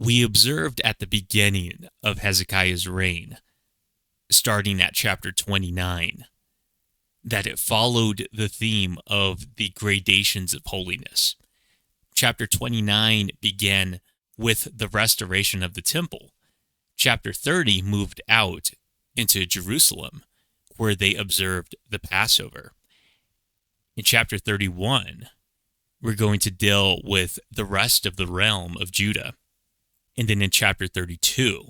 We observed at the beginning of Hezekiah's reign, starting at chapter 29, that it followed the theme of the gradations of holiness. Chapter 29 began with the restoration of the temple. Chapter 30 moved out into Jerusalem, where they observed the Passover. In chapter 31, we're going to deal with the rest of the realm of Judah. And then in chapter 32,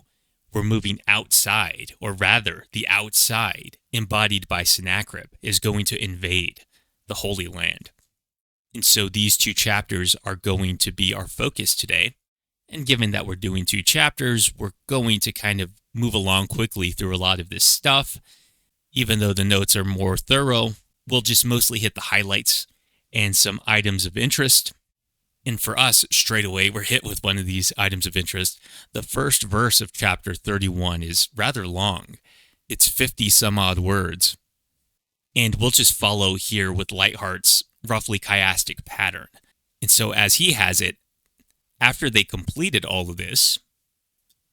we're moving outside, or rather, the outside, embodied by Sennacherib, is going to invade the Holy Land. And so these two chapters are going to be our focus today. And given that we're doing two chapters, we're going to kind of move along quickly through a lot of this stuff. Even though the notes are more thorough, we'll just mostly hit the highlights and some items of interest. And for us, straight away, we're hit with one of these items of interest. The first verse of chapter 31 is rather long. It's 50 some odd words. And we'll just follow here with Lightheart's roughly chiastic pattern. And so as he has it, after they completed all of this,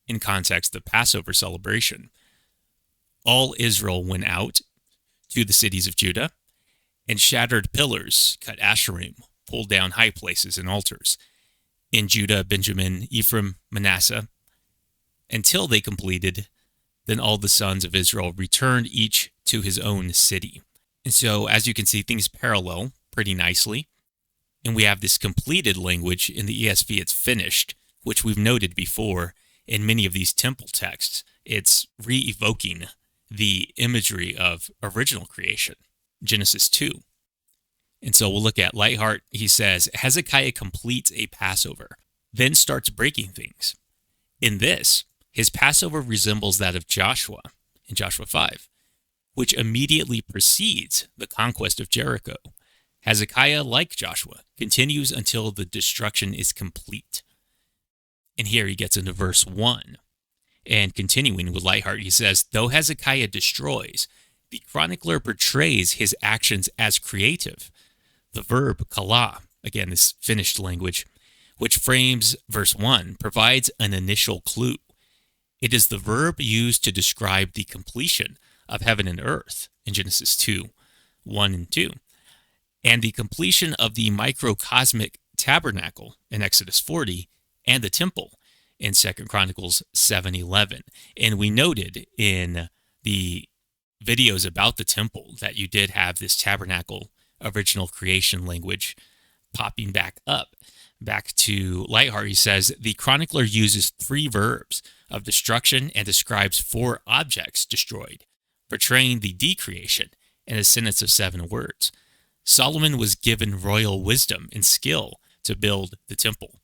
in context, the Passover celebration, all Israel went out to the cities of Judah and shattered pillars, cut Asherim, pulled down high places and altars in Judah, Benjamin, Ephraim, Manasseh, until they completed. Then all the sons of Israel returned each to his own city. And so, as you can see, things parallel pretty nicely. And we have this completed language in the ESV, it's finished, which we've noted before in many of these temple texts. It's re-evoking the imagery of original creation, Genesis 2. And so we'll look at Lightheart. He says, Hezekiah completes a Passover, then starts breaking things. In this, his Passover resembles that of Joshua in Joshua 5, which immediately precedes the conquest of Jericho. Hezekiah, like Joshua, continues until the destruction is complete. And here he gets into verse 1. And continuing with Lightheart, he says, though Hezekiah destroys, the chronicler portrays his actions as creative. The verb kala, again, this finished language, which frames verse 1, provides an initial clue. It is the verb used to describe the completion of heaven and earth in Genesis 2, 1 and 2, and the completion of the microcosmic tabernacle in Exodus 40, and the temple in 2 Chronicles 7:11. And we noted in the videos about the temple that you did have this tabernacle original creation language popping back up. Back to Lightheart, he says, the chronicler uses 3 verbs of destruction and describes 4 objects destroyed, portraying the decreation in a sentence of 7 words. Solomon was given royal wisdom and skill to build the temple.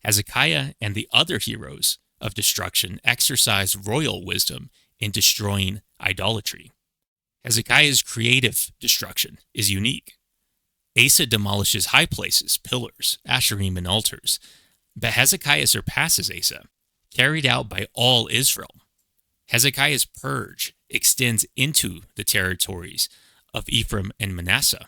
Hezekiah and the other heroes of destruction exercise royal wisdom in destroying idolatry. Hezekiah's creative destruction is unique. Asa demolishes high places, pillars, Asherim, and altars. But Hezekiah surpasses Asa, carried out by all Israel. Hezekiah's purge extends into the territories of Ephraim and Manasseh.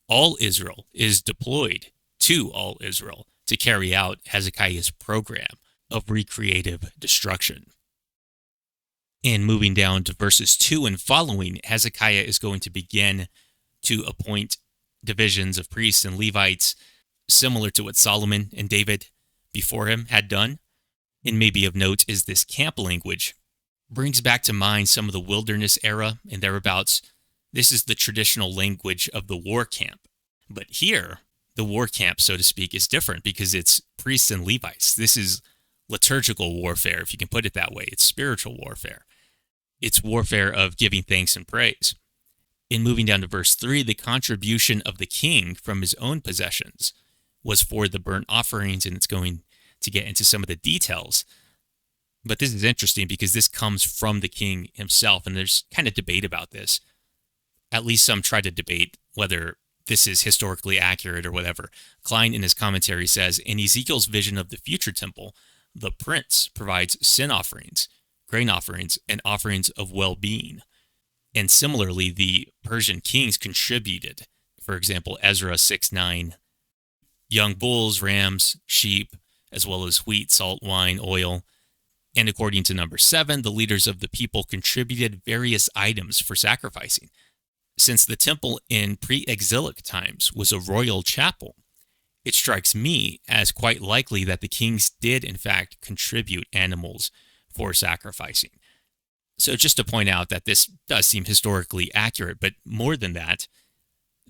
All Israel is deployed to all Israel to carry out Hezekiah's program of recreative destruction. And moving down to verses 2 and following, Hezekiah is going to begin to appoint divisions of priests and Levites, similar to what Solomon and David before him had done. And maybe of note is this camp language brings back to mind some of the wilderness era and thereabouts. This is the traditional language of the war camp. But here, the war camp, so to speak, is different because it's priests and Levites. This is liturgical warfare, if you can put it that way. It's spiritual warfare. It's warfare of giving thanks and praise. In moving down to verse 3, the contribution of the king from his own possessions was for the burnt offerings, and it's going to get into some of the details. But this is interesting because this comes from the king himself, and there's kind of debate about this. At least some try to debate whether this is historically accurate or whatever. Klein in his commentary says, in Ezekiel's vision of the future temple, the prince provides sin offerings, grain offerings, and offerings of well-being. And similarly, the Persian kings contributed. For example, Ezra 6:9, young bulls, rams, sheep, as well as wheat, salt, wine, oil. And according to number 7, the leaders of the people contributed various items for sacrificing. Since the temple in pre-exilic times was a royal chapel, it strikes me as quite likely that the kings did in fact contribute animals for sacrificing. So just to point out that this does seem historically accurate, but more than that,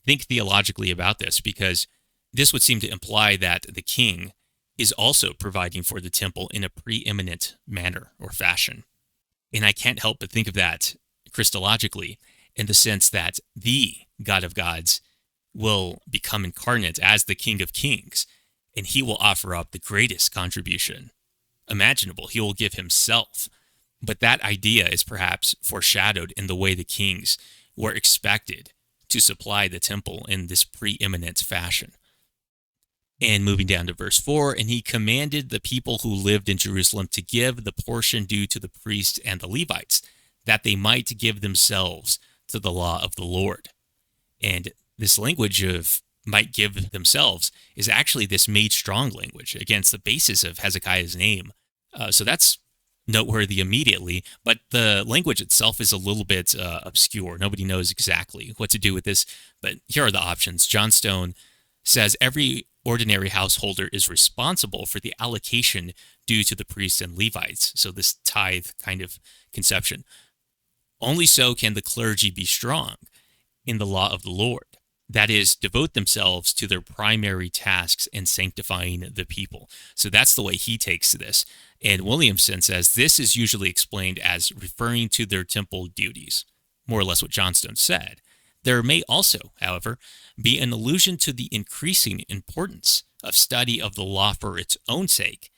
think theologically about this, because this would seem to imply that the king is also providing for the temple in a preeminent manner or fashion. And I can't help but think of that Christologically in the sense that the God of gods will become incarnate as the King of Kings, and he will offer up the greatest contribution imaginable. He will give himself. But that idea is perhaps foreshadowed in the way the kings were expected to supply the temple in this preeminent fashion. And moving down to verse 4, and he commanded the people who lived in Jerusalem to give the portion due to the priests and the Levites, that they might give themselves to the law of the Lord. And this language of might give themselves is actually this made strong language against the basis of Hezekiah's name. So that's noteworthy immediately, but the language itself is a little bit obscure. Nobody knows exactly what to do with this, but here are the options. John Stone says every ordinary householder is responsible for the allocation due to the priests and Levites, so this tithe kind of conception. Only so can the clergy be strong in the law of the Lord. That is, devote themselves to their primary tasks in sanctifying the people. So that's the way he takes this. And Williamson says this is usually explained as referring to their temple duties, more or less what Johnstone said. There may also, however, be an allusion to the increasing importance of study of the law for its own sake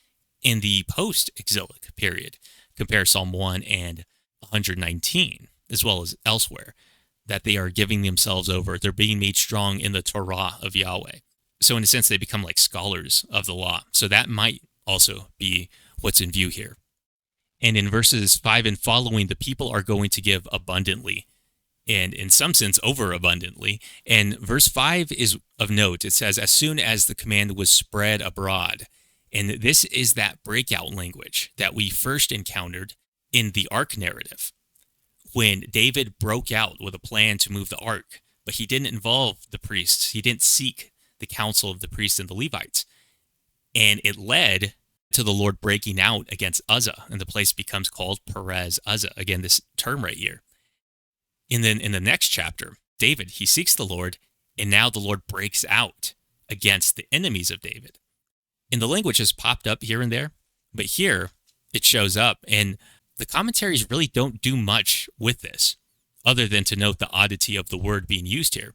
in the post-exilic period. Compare Psalm 1 and 119, as well as elsewhere, that they are giving themselves over. They're being made strong in the Torah of Yahweh. So in a sense, they become like scholars of the law. So that might also be what's in view here. And in verses 5 and following, the people are going to give abundantly, and in some sense, overabundantly. And verse 5 is of note. It says, as soon as the command was spread abroad. And this is that breakout language that we first encountered in the Ark narrative, when David broke out with a plan to move the ark, but he didn't involve the priests. He didn't seek the counsel of the priests and the Levites. And it led to the Lord breaking out against Uzzah, and the place becomes called Perez Uzzah. Again, this term right here. And then in the next chapter, David, he seeks the Lord, and now the Lord breaks out against the enemies of David. And the language has popped up here and there, but here it shows up, and the commentaries really don't do much with this, other than to note the oddity of the word being used here.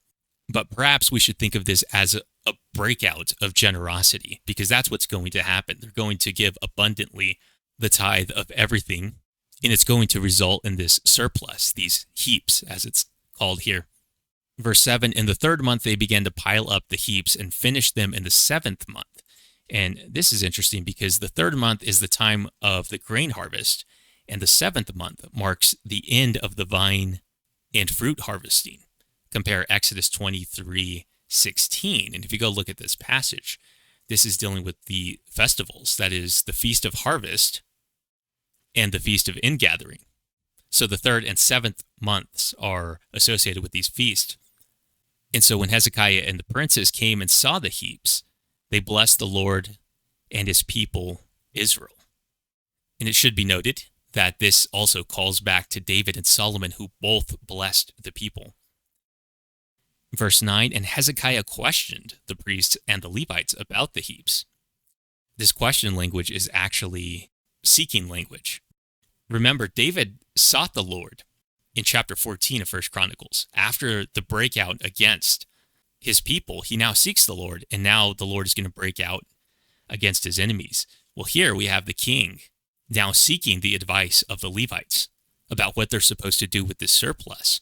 But perhaps we should think of this as a breakout of generosity, because that's what's going to happen. They're going to give abundantly the tithe of everything, and it's going to result in this surplus, these heaps, as it's called here. Verse 7, in the 3rd month they began to pile up the heaps and finish them in the 7th month. And this is interesting because the 3rd month is the time of the grain harvest, and the 7th month marks the end of the vine and fruit harvesting. Compare Exodus 23:16. And if you go look at this passage, this is dealing with the festivals, that is the Feast of Harvest and the Feast of Ingathering. So the 3rd and 7th months are associated with these feasts. And so when Hezekiah and the princes came and saw the heaps, they blessed the Lord and his people Israel. And it should be noted that this also calls back to David and Solomon, who both blessed the people. Verse 9, and Hezekiah questioned the priests and the Levites about the heaps. This question language is actually seeking language. Remember, David sought the Lord in chapter 14 of 1 Chronicles. After the breakout against his people, he now seeks the Lord, and now the Lord is going to break out against his enemies. Well, here we have the king now seeking the advice of the Levites about what they're supposed to do with this surplus.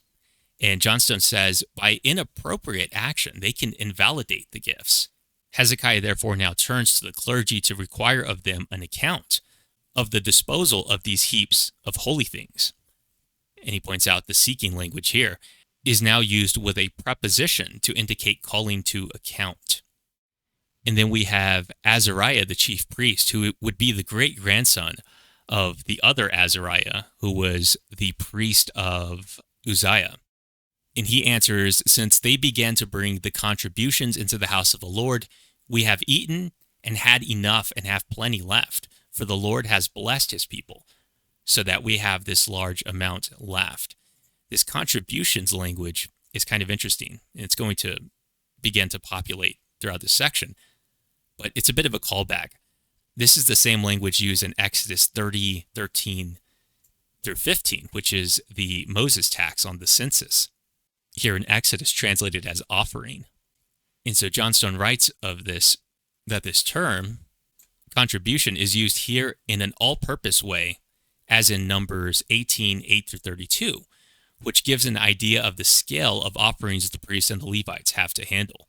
And Johnstone says, by inappropriate action, they can invalidate the gifts. Hezekiah therefore now turns to the clergy to require of them an account of the disposal of these heaps of holy things. And he points out the seeking language here is now used with a preposition to indicate calling to account. And then we have Azariah, the chief priest, who would be the great-grandson of the other Azariah, who was the priest of Uzziah. And he answers, since they began to bring the contributions into the house of the Lord, we have eaten and had enough and have plenty left, for the Lord has blessed his people, so that we have this large amount left. This contributions language is kind of interesting, and it's going to begin to populate throughout this section. But it's a bit of a callback. This is the same language used in Exodus 30:13 through 15, which is the Moses tax on the census. Here in Exodus, translated as offering. And so Johnstone writes of this, that this term, contribution, is used here in an all-purpose way, as in Numbers 18:8-32, which gives an idea of the scale of offerings the priests and the Levites have to handle.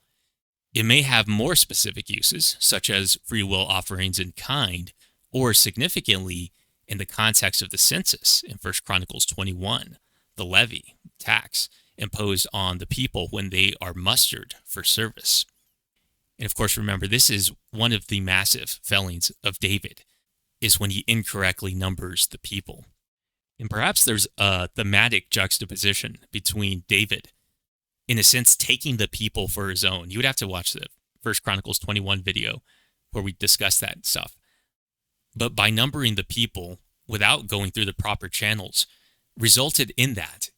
It may have more specific uses, such as free will offerings in kind, or significantly in the context of the census in 1 Chronicles 21, the levy, tax, imposed on the people when they are mustered for service. And of course, remember, this is one of the massive failings of David, is when he incorrectly numbers the people. And perhaps there's a thematic juxtaposition between David, in a sense, taking the people for his own. You would have to watch the 1 Chronicles 21 video where we discuss that stuff. But by numbering the people without going through the proper channels, resulted in that.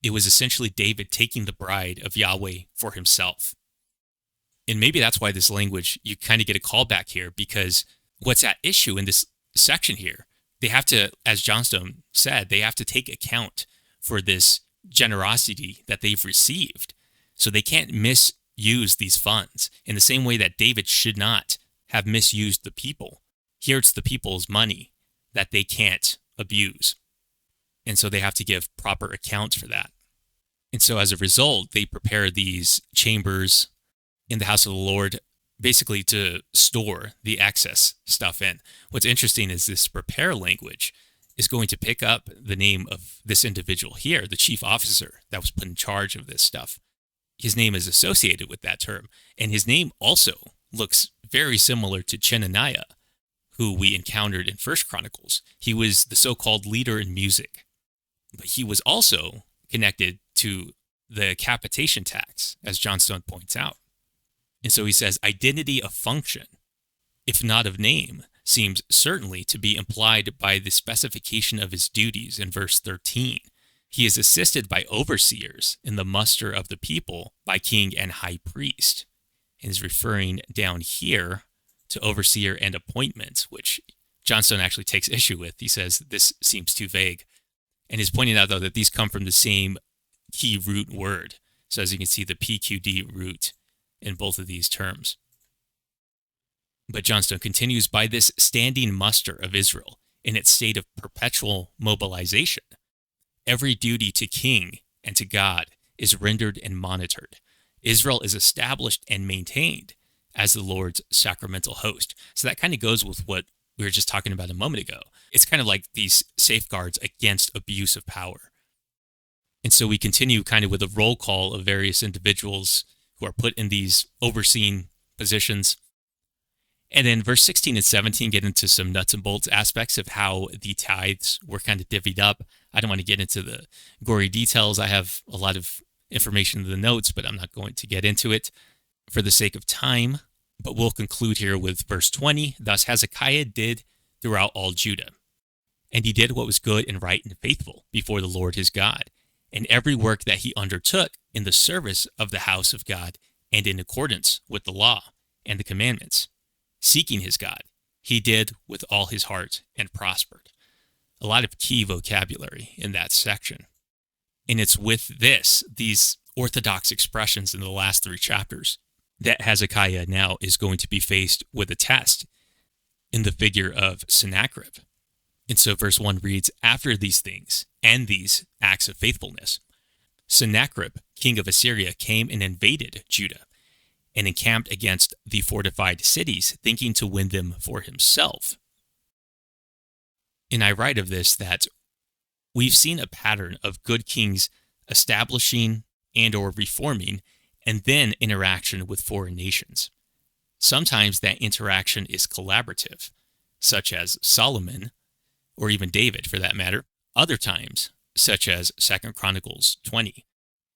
It was essentially David taking the bride of Yahweh for himself. And maybe that's why this language, you kind of get a callback here, because what's at issue in this section here, they have to, as Johnstone said, they have to take account for this generosity that they've received. So they can't misuse these funds in the same way that David should not have misused the people. Here it's the people's money that they can't abuse. And so they have to give proper accounts for that. And so as a result, they prepare these chambers in the house of the Lord, basically to store the excess stuff in. What's interesting is this prepare language is going to pick up the name of this individual here, the chief officer that was put in charge of this stuff. His name is associated with that term. And his name also looks very similar to Chenaniah, who we encountered in 1 Chronicles. He was the so-called leader in music. But he was also connected to the capitation tax, as Johnstone points out. And so he says, identity of function, if not of name, seems certainly to be implied by the specification of his duties in verse 13. He is assisted by overseers in the muster of the people by king and high priest, and is referring down here to overseer and appointments, which Johnstone actually takes issue with. He says this seems too vague, and is pointing out, though, that these come from the same key root word. So as you can see, the PQD root in both of these terms. But Johnstone continues, by this standing muster of Israel in its state of perpetual mobilization, every duty to king and to God is rendered and monitored. Israel is established and maintained as the Lord's sacramental host. So that kind of goes with what we were just talking about a moment ago. It's kind of like these safeguards against abuse of power. And so we continue kind of with a roll call of various individuals who are put in these overseeing positions. And then verse 16 and 17 get into some nuts and bolts aspects of how the tithes were kind of divvied up. I don't want to get into the gory details. I have a lot of information in the notes, but I'm not going to get into it for the sake of time. But we'll conclude here with verse 20. Thus Hezekiah did throughout all Judah. And he did what was good and right and faithful before the Lord his God, and every work that he undertook in the service of the house of God and in accordance with the law and the commandments, seeking his God, he did with all his heart and prospered. A lot of key vocabulary in that section. And it's with these orthodox expressions in the last 3 chapters, that Hezekiah now is going to be faced with a test in the figure of Sennacherib. And so verse 1 reads, after these things and these acts of faithfulness, Sennacherib, king of Assyria, came and invaded Judah and encamped against the fortified cities, thinking to win them for himself. And I write of this that we've seen a pattern of good kings establishing and or reforming and then interaction with foreign nations. Sometimes that interaction is collaborative, such as Solomon, or even David for that matter. Other times, such as 2 Chronicles 20,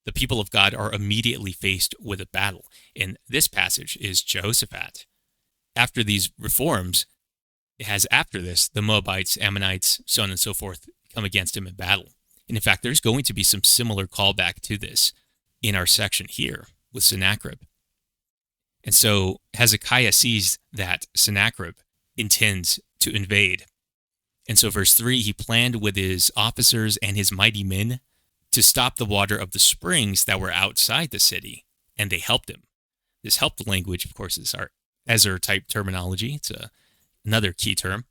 the people of God are immediately faced with a battle. And this passage is Jehoshaphat. After these reforms, after this, the Moabites, Ammonites, so on and so forth, come against him in battle. And in fact, there's going to be some similar callback to this in our section here with Sennacherib. And so Hezekiah sees that Sennacherib intends to invade. And so verse 3, he planned with his officers and his mighty men to stop the water of the springs that were outside the city, and they helped him. This helped language, of course, is our Ezer-type terminology. It's another key term.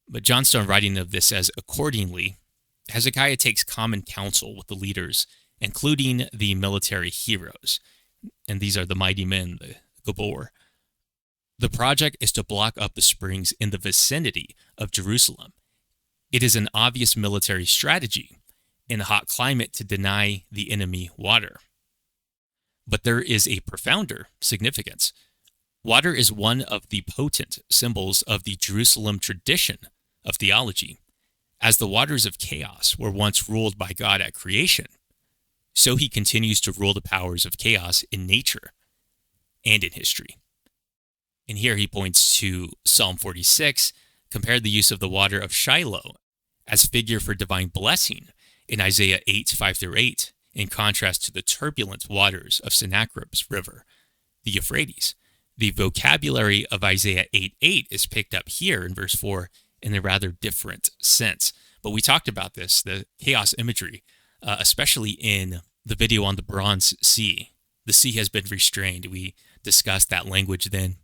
But Johnstone, writing of this, says, accordingly, Hezekiah takes common counsel with the leaders, including the military heroes. And these are the mighty men, the Gabor. The project is to block up the springs in the vicinity of Jerusalem. It is an obvious military strategy in a hot climate to deny the enemy water. But there is a profounder significance. Water is one of the potent symbols of the Jerusalem tradition of theology. As the waters of chaos were once ruled by God at creation, so he continues to rule the powers of chaos in nature and in history. And here he points to Psalm 46, compared the use of the water of Shiloh as figure for divine blessing in Isaiah 8, 5-8, in contrast to the turbulent waters of Sennacherib's river, the Euphrates. The vocabulary of Isaiah 8:8 is picked up here in verse 4 in a rather different sense. But we talked about this, the chaos imagery, especially in the video on the Bronze Sea. The sea has been restrained. We discussed that language then.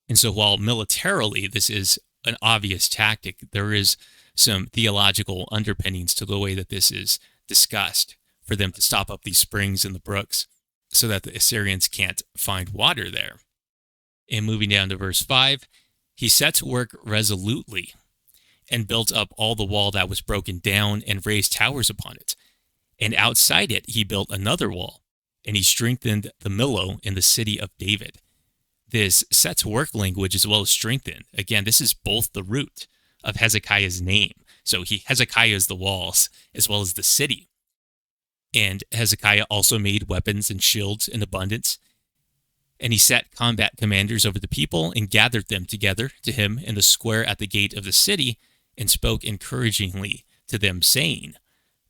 And so while militarily this is an obvious tactic, there is some theological underpinnings to the way that this is discussed for them to stop up these springs and the brooks so that the Assyrians can't find water there. And moving down to verse 5, he set to work resolutely and built up all the wall that was broken down and raised towers upon it. And outside it he built another wall, and he strengthened the Millo in the city of David. This set to work language as well as strengthened. Again, this is both the root of Hezekiah's name. So Hezekiah is the walls as well as the city. And Hezekiah also made weapons and shields in abundance. And he set combat commanders over the people and gathered them together to him in the square at the gate of the city and spoke encouragingly to them, saying,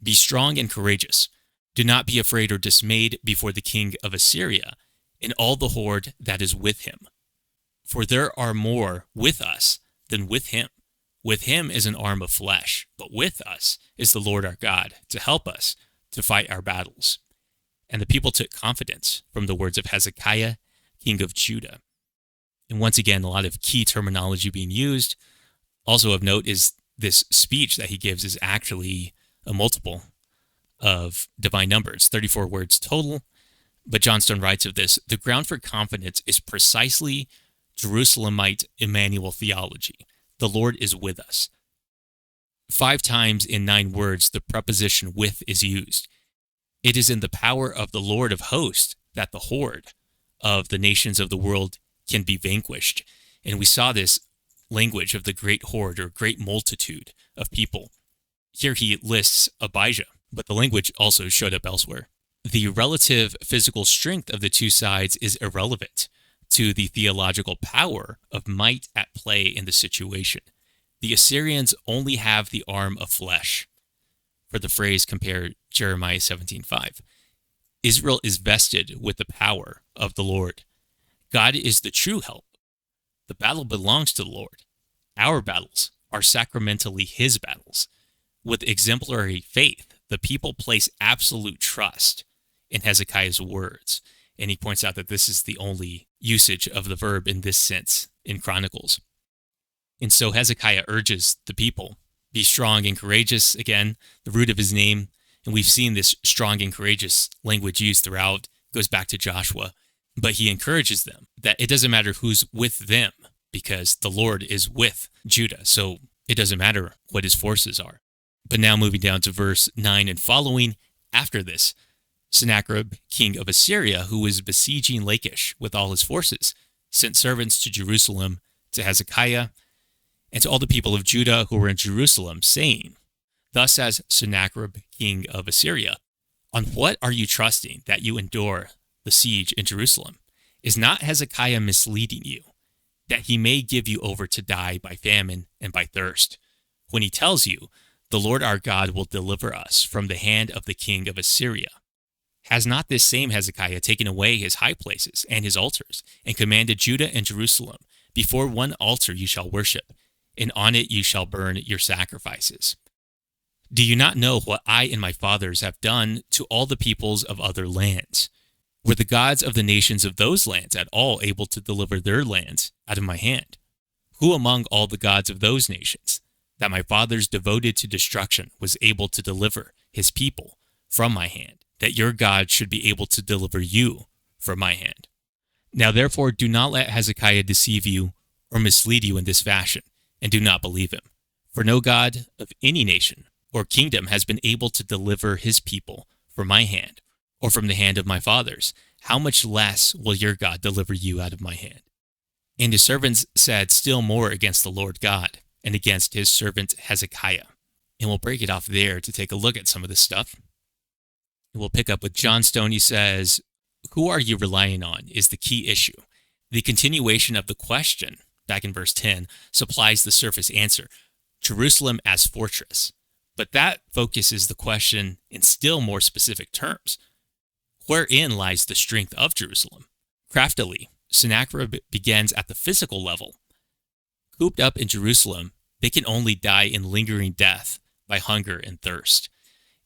be strong and courageous. Do not be afraid or dismayed before the king of Assyria and all the horde that is with him. For there are more with us than with him. With him is an arm of flesh, but with us is the Lord our God to help us to fight our battles. And the people took confidence from the words of Hezekiah, king of Judah. And once again, a lot of key terminology being used. Also of note is this speech that he gives is actually a multiple of divine numbers, 34 words total. But Johnstone writes of this, the ground for confidence is precisely Jerusalemite Emmanuel theology. The Lord is with us. 5 times in 9 words, the preposition with is used. It is in the power of the Lord of hosts that the horde of the nations of the world can be vanquished. And we saw this language of the great horde or great multitude of people. Here he lists Abijah, but the language also showed up elsewhere. The relative physical strength of the two sides is irrelevant to the theological power of might at play in the situation. The Assyrians only have the arm of flesh. For the phrase, compare Jeremiah 17:5. Israel is vested with the power of the Lord. God is the true help. The battle belongs to the Lord. Our battles are sacramentally his battles. With exemplary faith, the people place absolute trust in Hezekiah's words. And he points out that this is the only usage of the verb in this sense in Chronicles. And so Hezekiah urges the people, be strong and courageous. Again, the root of his name. And we've seen this strong and courageous language used throughout. It goes back to Joshua. But he encourages them that it doesn't matter who's with them because the Lord is with Judah. So it doesn't matter what his forces are. But now moving down to verse 9 and following, after this, Sennacherib, king of Assyria, who was besieging Lachish with all his forces, sent servants to Jerusalem to Hezekiah and to all the people of Judah who were in Jerusalem, saying, Thus says Sennacherib, king of Assyria, On what are you trusting that you endure the siege in Jerusalem? Is not Hezekiah misleading you, that he may give you over to die by famine and by thirst, when he tells you, The Lord our God will deliver us from the hand of the king of Assyria? Has not this same Hezekiah taken away his high places and his altars, and commanded Judah and Jerusalem, Before one altar you shall worship, and on it you shall burn your sacrifices? Do you not know what I and my fathers have done to all the peoples of other lands? Were the gods of the nations of those lands at all able to deliver their lands out of my hand? Who among all the gods of those nations that my fathers devoted to destruction was able to deliver his people from my hand, that your God should be able to deliver you from my hand? Now therefore do not let Hezekiah deceive you or mislead you in this fashion, and do not believe him. For no God of any nation or kingdom has been able to deliver his people from my hand, or from the hand of my fathers. How much less will your God deliver you out of my hand? And his servants said still more against the Lord God, and against his servant Hezekiah. And we'll break it off there to take a look at some of this stuff. And we'll pick up with John Stone. He says, Who are you relying on is the key issue. The continuation of the question, back in verse 10, supplies the surface answer, Jerusalem as fortress. But that focuses the question in still more specific terms. Wherein lies the strength of Jerusalem? Craftily, Sennacherib begins at the physical level. Cooped up in Jerusalem, they can only die in lingering death by hunger and thirst.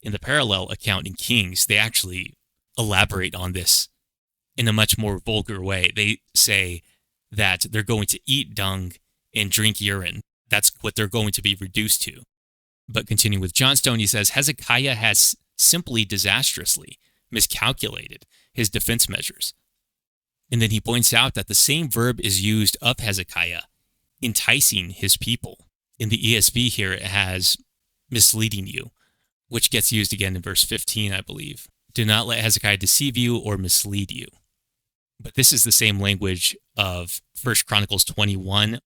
In the parallel account in Kings, they actually elaborate on this in a much more vulgar way. They say that they're going to eat dung and drink urine. That's what they're going to be reduced to. But continuing with Johnstone, he says, Hezekiah has simply disastrously miscalculated his defense measures. And then he points out that the same verb is used of Hezekiah, enticing his people. In the ESV here, it has misleading you, which gets used again in verse 15, I believe. Do not let Hezekiah deceive you or mislead you. But this is the same language of 1 Chronicles 21,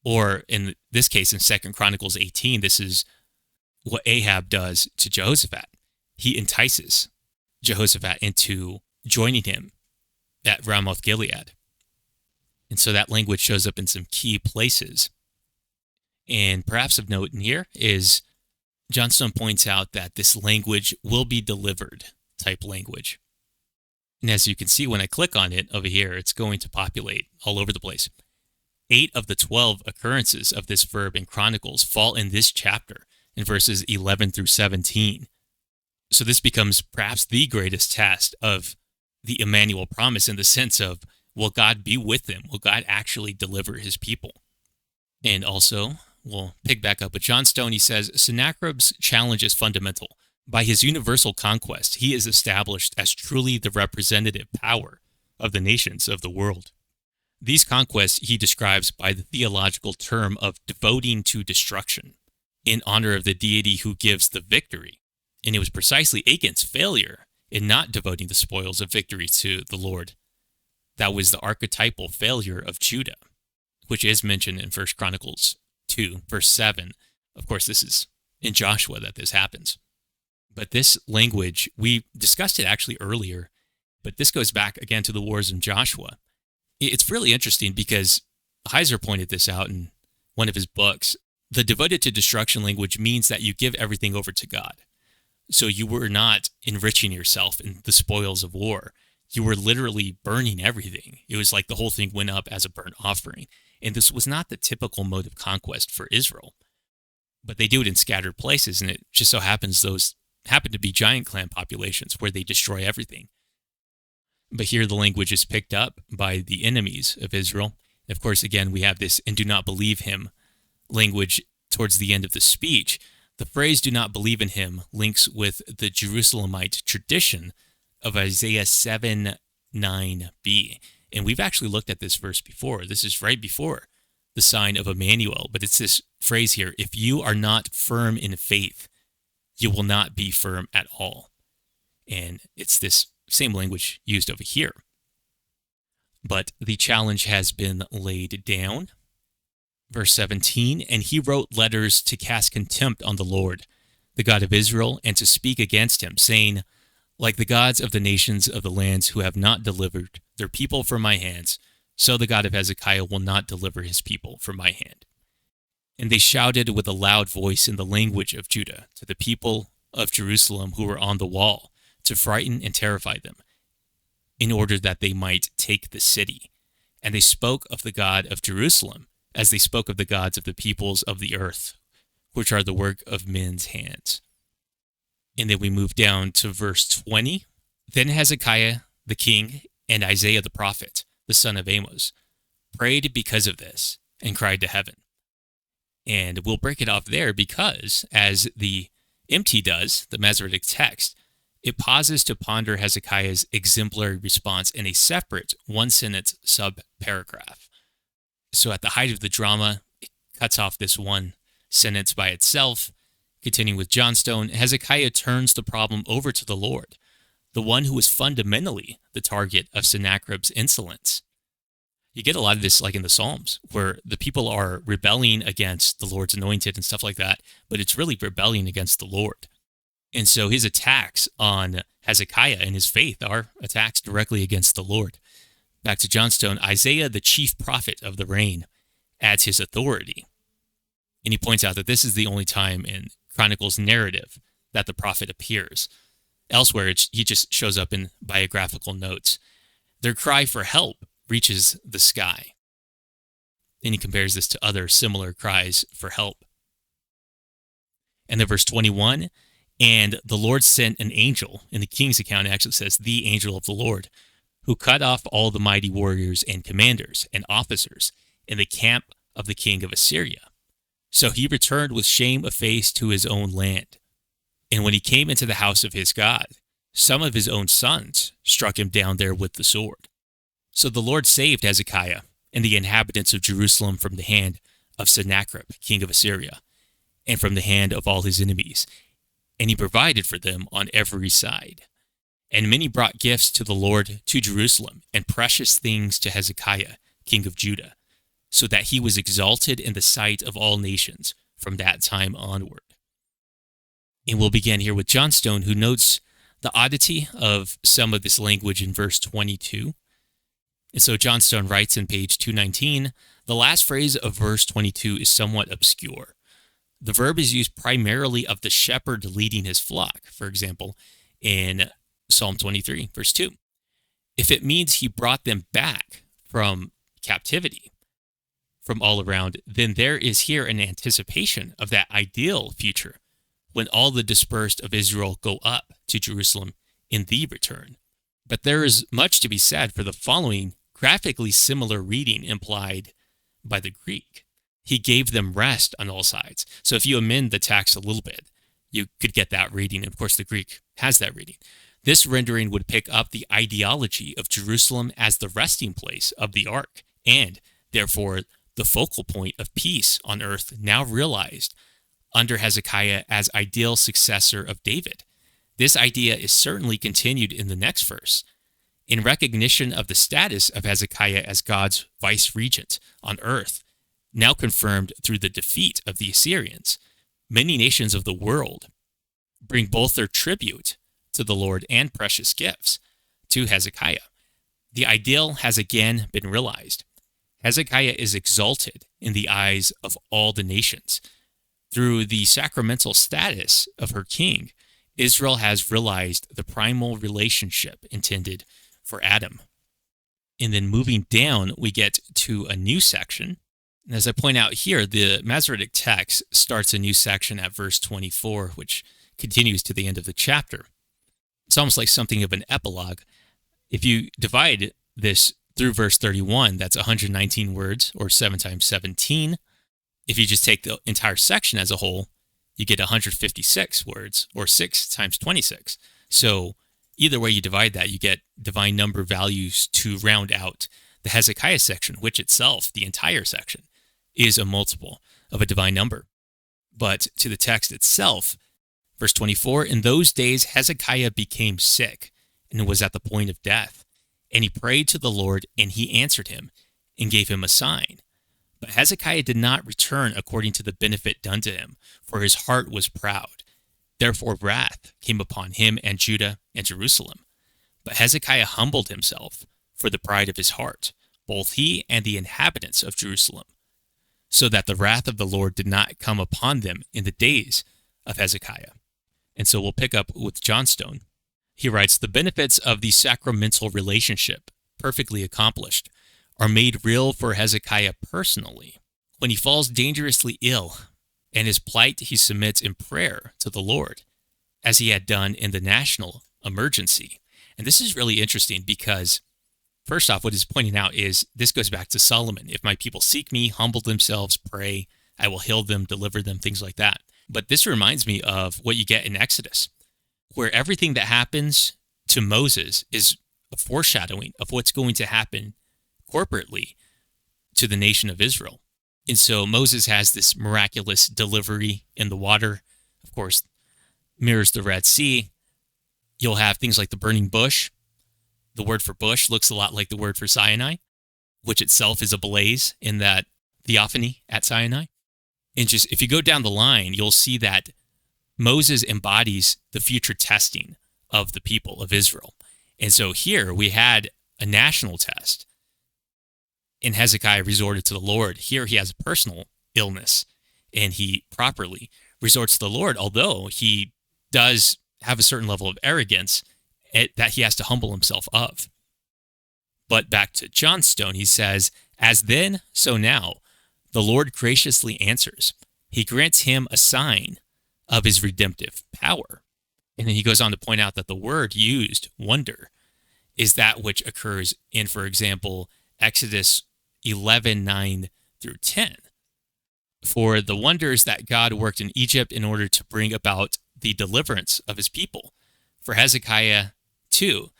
or in this case, in 2 Chronicles 18, this is what Ahab does to Jehoshaphat. He entices Jehoshaphat into joining him at Ramoth Gilead. And so that language shows up in some key places. And perhaps of note in here is Johnstone points out that this language will be delivered type language. And as you can see, when I click on it over here, it's going to populate all over the place. 8 of the 12 occurrences of this verb in Chronicles fall in this chapter, in verses 11 through 17. So this becomes perhaps the greatest test of the Emmanuel promise, in the sense of, will God be with them? Will God actually deliver his people? And also, we'll pick back up with Johnstone. He says, Sennacherib's challenge is fundamental. By his universal conquest, he is established as truly the representative power of the nations of the world. These conquests he describes by the theological term of devoting to destruction, in honor of the deity who gives the victory. And it was precisely Achan's failure in not devoting the spoils of victory to the Lord that was the archetypal failure of Judah, which is mentioned in 1 Chronicles 2, verse 7. Of course, this is in Joshua that this happens. But this language, we discussed it actually earlier, but this goes back again to the wars in Joshua. It's really interesting because Heiser pointed this out in one of his books. The devoted to destruction language means that you give everything over to God. So you were not enriching yourself in the spoils of war. You were literally burning everything. It was like the whole thing went up as a burnt offering. And this was not the typical mode of conquest for Israel. But they do it in scattered places, and it just so happens those happen to be giant clan populations where they destroy everything. But here the language is picked up by the enemies of Israel. Of course, again, we have this, and do not believe him language towards the end of the speech. The phrase do not believe in him links with the Jerusalemite tradition of Isaiah 7:9b. And we've actually looked at this verse before. This is right before the sign of Emmanuel, but it's this phrase here, if you are not firm in faith, you will not be firm at all. And it's this same language used over here. But the challenge has been laid down. Verse 17, and he wrote letters to cast contempt on the Lord, the God of Israel, and to speak against him, saying, like the gods of the nations of the lands who have not delivered their people from my hands, so the God of Hezekiah will not deliver his people from my hand. And they shouted with a loud voice in the language of Judah to the people of Jerusalem who were on the wall, to frighten and terrify them, in order that they might take the city. And they spoke of the God of Jerusalem, as they spoke of the gods of the peoples of the earth, which are the work of men's hands. And then we move down to verse 20. Then Hezekiah the king and Isaiah the prophet, the son of Amos, prayed because of this and cried to heaven. And we'll break it off there because, as the MT does, the Masoretic text, it pauses to ponder Hezekiah's exemplary response in a separate one-sentence sub-paragraph. So at the height of the drama, it cuts off this one sentence by itself. Continuing with Johnstone, Hezekiah turns the problem over to the Lord, the one who was fundamentally the target of Sennacherib's insolence. You get a lot of this like in the Psalms, where the people are rebelling against the Lord's anointed and stuff like that, but it's really rebelling against the Lord. And so his attacks on Hezekiah and his faith are attacks directly against the Lord. Back to Johnstone, Isaiah, the chief prophet of the reign, adds his authority. And he points out that this is the only time in Chronicles narrative that the prophet appears. Elsewhere, he just shows up in biographical notes. Their cry for help reaches the sky. And he compares this to other similar cries for help. And then verse 21, and the Lord sent an angel, in the king's account it actually says, the angel of the Lord, who cut off all the mighty warriors and commanders and officers in the camp of the king of Assyria. So he returned with shame of face to his own land. And when he came into the house of his God, some of his own sons struck him down there with the sword. So the Lord saved Hezekiah and the inhabitants of Jerusalem from the hand of Sennacherib, king of Assyria, and from the hand of all his enemies. And he provided for them on every side. And many brought gifts to the Lord to Jerusalem, and precious things to Hezekiah, king of Judah, so that he was exalted in the sight of all nations from that time onward. And we'll begin here with Johnstone, who notes the oddity of some of this language in verse 22. And so Johnstone writes in page 219, the last phrase of verse 22 is somewhat obscure. The verb is used primarily of the shepherd leading his flock, for example, in Psalm 23, verse 2. If it means he brought them back from captivity, from all around, then there is here an anticipation of that ideal future when all the dispersed of Israel go up to Jerusalem in the return. But there is much to be said for the following graphically similar reading implied by the Greek. He gave them rest on all sides. So if you amend the text a little bit, you could get that reading. And of course, the Greek has that reading. This rendering would pick up the ideology of Jerusalem as the resting place of the ark, and therefore the focal point of peace on earth now realized under Hezekiah as ideal successor of David. This idea is certainly continued in the next verse. In recognition of the status of Hezekiah as God's vice-regent on earth, now confirmed through the defeat of the Assyrians, many nations of the world bring both their tribute to the Lord and precious gifts to Hezekiah. The ideal has again been realized. Hezekiah is exalted in the eyes of all the nations. Through the sacramental status of her king, Israel has realized the primal relationship intended for Adam. And then moving down, we get to a new section. And as I point out here, the Masoretic text starts a new section at verse 24, which continues to the end of the chapter. It's almost like something of an epilogue. If you divide this through verse 31, that's 119 words, or 7 times 17. If you just take the entire section as a whole, you get 156 words, or 6 times 26. So either way you divide that, you get divine number values to round out the Hezekiah section, which itself, the entire section, is a multiple of a divine number. But to the text itself, verse 24, in those days Hezekiah became sick and was at the point of death. And he prayed to the Lord, and he answered him and gave him a sign. But Hezekiah did not return according to the benefit done to him, for his heart was proud. Therefore wrath came upon him and Judah and Jerusalem. But Hezekiah humbled himself for the pride of his heart, both he and the inhabitants of Jerusalem, so that the wrath of the Lord did not come upon them in the days of Hezekiah. And so we'll pick up with Johnstone. He writes, the benefits of the sacramental relationship, perfectly accomplished, are made real for Hezekiah personally. When he falls dangerously ill, and his plight he submits in prayer to the Lord, as he had done in the national emergency. And this is really interesting because, first off, what he's pointing out is this goes back to Solomon. If my people seek me, humble themselves, pray, I will heal them, deliver them, things like that. But this reminds me of what you get in Exodus, where everything that happens to Moses is a foreshadowing of what's going to happen corporately to the nation of Israel. And so Moses has this miraculous delivery in the water, of course, mirrors the Red Sea. You'll have things like the burning bush. The word for bush looks a lot like the word for Sinai, which itself is a blaze in that theophany at Sinai. And just if you go down the line, you'll see that Moses embodies the future testing of the people of Israel. And so here we had a national test, and Hezekiah resorted to the Lord. Here he has a personal illness, and he properly resorts to the Lord, although he does have a certain level of arrogance that he has to humble himself of. But back to Johnstone, he says, as then, so now, the Lord graciously answers. He grants him a sign of his redemptive power. And then he goes on to point out that the word used, wonder, is that which occurs in, for example, Exodus 11:9 through 10. For the wonders that God worked in Egypt in order to bring about the deliverance of his people. For Hezekiah, too,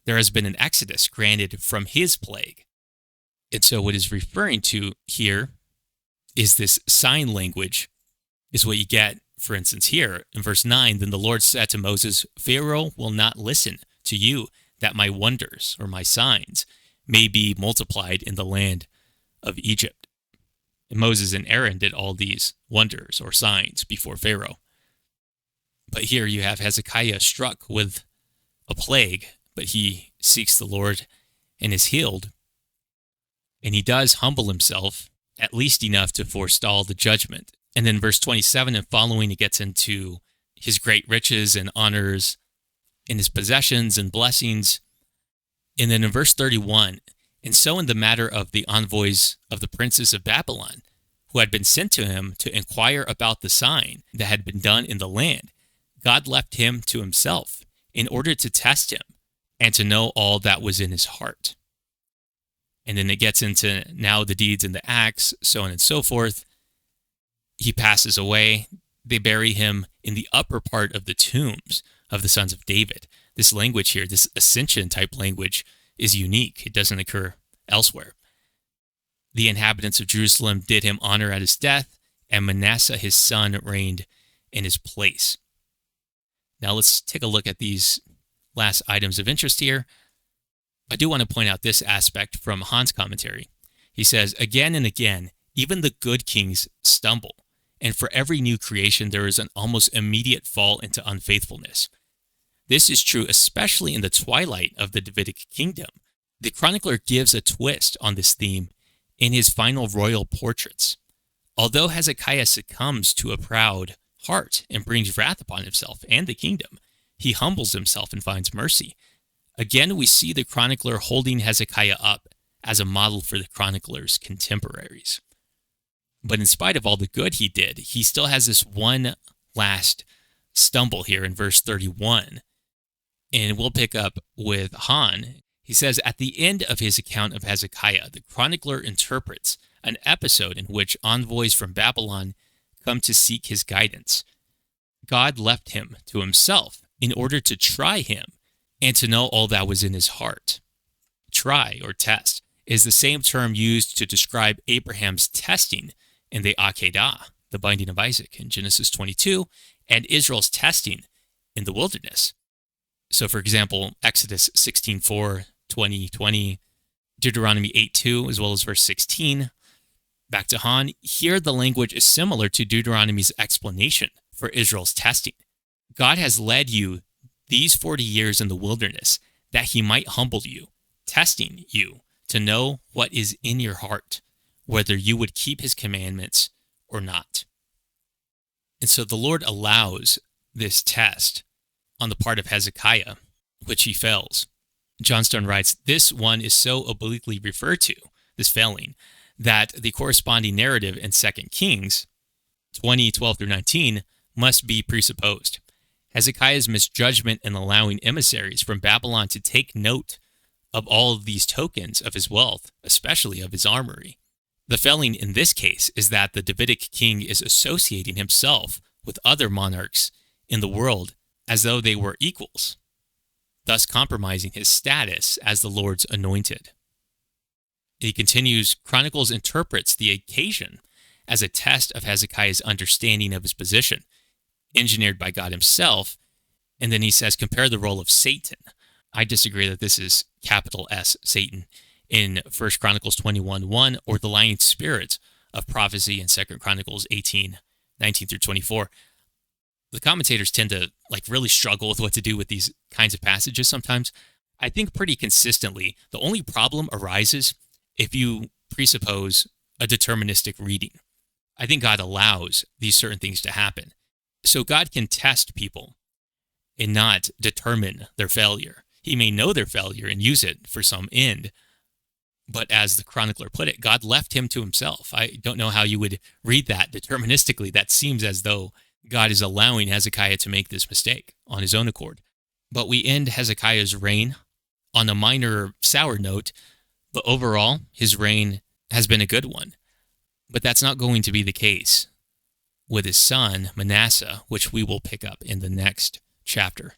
there has been an exodus granted from his plague. And so what is referring to here is this sign language, is what you get, for instance, here in verse 9. Then the Lord said to Moses, Pharaoh will not listen to you, that my wonders or my signs may be multiplied in the land of Egypt. And Moses and Aaron did all these wonders or signs before Pharaoh. But here you have Hezekiah struck with a plague, but he seeks the Lord and is healed. And he does humble himself, at least enough to forestall the judgment. And then verse 27 and following, it gets into his great riches and honors and his possessions and blessings. And then in verse 31, and so in the matter of the envoys of the princes of Babylon, who had been sent to him to inquire about the sign that had been done in the land, God left him to himself in order to test him and to know all that was in his heart. And then it gets into now the deeds and the acts, so on and so forth. He passes away. They bury him in the upper part of the tombs of the sons of David. This language here, this ascension type language, is unique. It doesn't occur elsewhere. The inhabitants of Jerusalem did him honor at his death, and Manasseh his son reigned in his place. Now let's take a look at these last items of interest here. I do want to point out this aspect from Han's commentary. He says, again and again, even the good kings stumble, and for every new creation there is an almost immediate fall into unfaithfulness. This is true especially in the twilight of the Davidic kingdom. The chronicler gives a twist on this theme in his final royal portraits. Although Hezekiah succumbs to a proud heart and brings wrath upon himself and the kingdom, he humbles himself and finds mercy. Again, we see the chronicler holding Hezekiah up as a model for the chronicler's contemporaries. But in spite of all the good he did, he still has this one last stumble here in verse 31. And we'll pick up with Han. He says, at the end of his account of Hezekiah, the chronicler interprets an episode in which envoys from Babylon come to seek his guidance. God left him to himself in order to try him and to know all that was in his heart. Try, or test, is the same term used to describe Abraham's testing in the Akedah, the binding of Isaac, in Genesis 22, and Israel's testing in the wilderness. So, for example, Exodus 16:4 20:20, Deuteronomy 8:2, as well as verse 16. Back to Han, here the language is similar to Deuteronomy's explanation for Israel's testing. God has led you these 40 years in the wilderness that he might humble you, testing you to know what is in your heart, whether you would keep his commandments or not. And so the Lord allows this test on the part of Hezekiah, which he fails. Johnstone writes, this one is so obliquely referred to, this failing, that the corresponding narrative in 2 Kings 20:12-19 must be presupposed. Hezekiah's misjudgment in allowing emissaries from Babylon to take note of all of these tokens of his wealth, especially of his armory. The failing in this case is that the Davidic king is associating himself with other monarchs in the world as though they were equals, thus compromising his status as the Lord's anointed. He continues, Chronicles interprets the occasion as a test of Hezekiah's understanding of his position, engineered by God himself, and then he says, compare the role of Satan. I disagree that this is capital S, Satan, in 1 Chronicles 21:1, or the lying spirit of prophecy in 2 Chronicles 18:19-24. The commentators tend to really struggle with what to do with these kinds of passages sometimes. I think pretty consistently, the only problem arises if you presuppose a deterministic reading. I think God allows these certain things to happen. So God can test people and not determine their failure. He may know their failure and use it for some end. But as the chronicler put it, God left him to himself. I don't know how you would read that deterministically. That seems as though God is allowing Hezekiah to make this mistake on his own accord. But we end Hezekiah's reign on a minor sour note, but overall, his reign has been a good one. But that's not going to be the case with his son, Manasseh, which we will pick up in the next chapter.